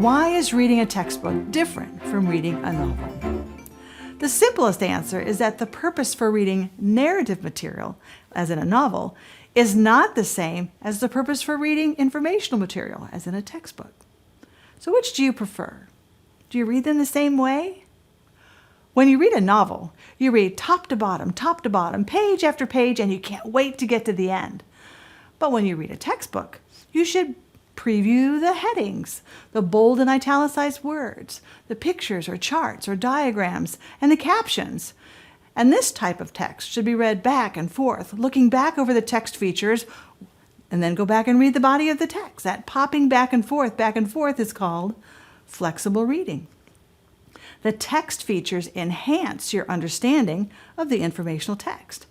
why is reading a textbook different from reading a novel? The simplest answer is that the purpose for reading narrative material, as in a novel, is not the same as the purpose for reading informational material, as in a textbook. So which do you prefer? Do you read them the same way? When you read a novel, you read top to bottom, page after page, and you can't wait to get to the end. But when you read a textbook, you should preview the headings, the bold and italicized words, the pictures or charts or diagrams, and the captions. And this type of text should be read back and forth, looking back over the text features, and then go back and read the body of the text. That popping back and forth is called flexible reading. The text features enhance your understanding of the informational text.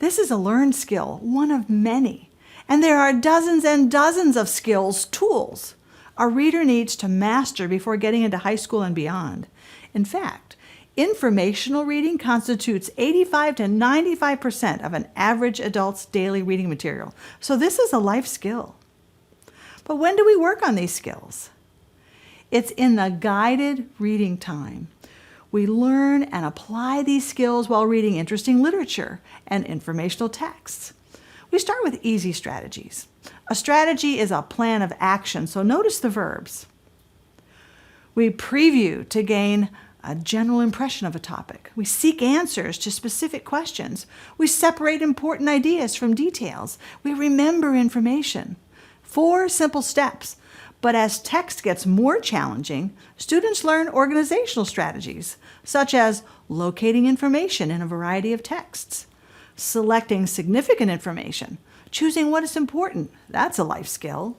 This is a learned skill, one of many, and there are dozens and dozens of skills, tools, a reader needs to master before getting into high school and beyond. In fact, informational reading constitutes 85 to 95% of an average adult's daily reading material, so this is a life skill. But when do we work on these skills? It's in the guided reading time. We learn and apply these skills while reading interesting literature and informational texts. We start with easy strategies. A strategy is a plan of action, so notice the verbs. We preview to gain a general impression of a topic. We seek answers to specific questions. We separate important ideas from details. We remember information. 4 simple steps. But as text gets more challenging, students learn organizational strategies, such as locating information in a variety of texts, selecting significant information, choosing what is important, that's a life skill,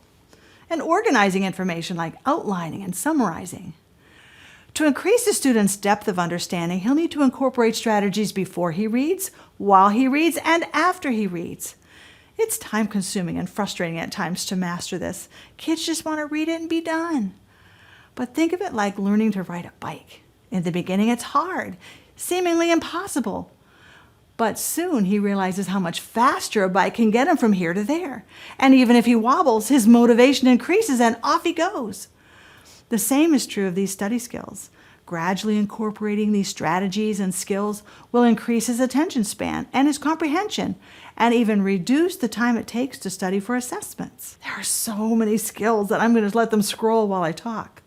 and organizing information like outlining and summarizing. To increase the student's depth of understanding, he'll need to incorporate strategies before he reads, while he reads, and after he reads. It's time-consuming and frustrating at times to master this. Kids just want to read it and be done. But think of it like learning to ride a bike. In the beginning, it's hard, seemingly impossible. But soon he realizes how much faster a bike can get him from here to there. And even if he wobbles, his motivation increases and off he goes. The same is true of these study skills. Gradually incorporating these strategies and skills will increase his attention span and his comprehension, and even reduce the time it takes to study for assessments. There are so many skills that I'm going to let them scroll while I talk.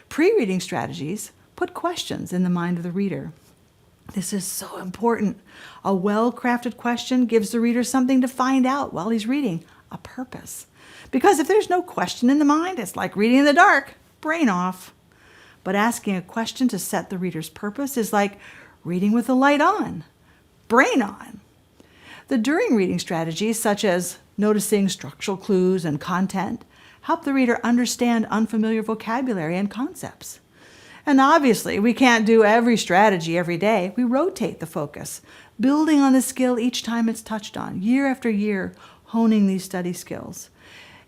Pre-reading strategies put questions in the mind of the reader. This is so important. A well-crafted question gives the reader something to find out while he's reading, a purpose. Because if there's no question in the mind, it's like reading in the dark, brain off. But asking a question to set the reader's purpose is like reading with the light on, brain on. The during reading strategies, such as noticing structural clues and content, help the reader understand unfamiliar vocabulary and concepts. And obviously, we can't do every strategy every day. We rotate the focus, building on the skill each time it's touched on, year after year, honing these study skills.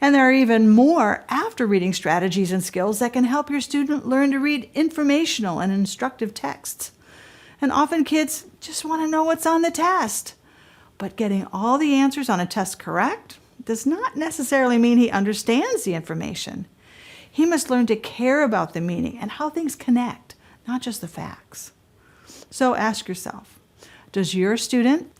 And there are even more after-reading strategies and skills that can help your student learn to read informational and instructive texts. And often kids just want to know what's on the test. But getting all the answers on a test correct does not necessarily mean he understands the information. He must learn to care about the meaning and how things connect, not just the facts. So ask yourself, does your student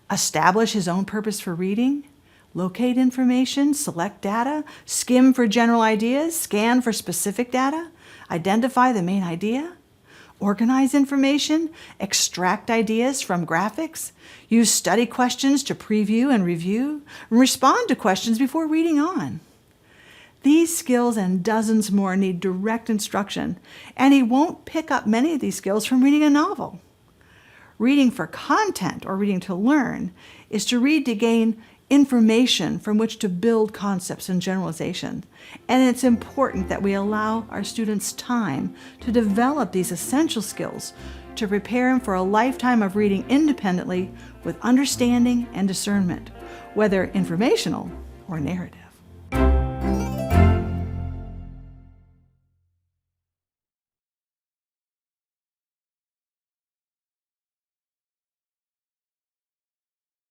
establish his own purpose for reading? Locate information, select data, skim for general ideas, scan for specific data, identify the main idea, organize information, extract ideas from graphics, use study questions to preview and review, and respond to questions before reading on. These skills and dozens more need direct instruction, and he won't pick up many of these skills from reading a novel. Reading for content or reading to learn is to read to gain information from which to build concepts and generalization. And it's important that we allow our students time to develop these essential skills to prepare them for a lifetime of reading independently with understanding and discernment, whether informational or narrative.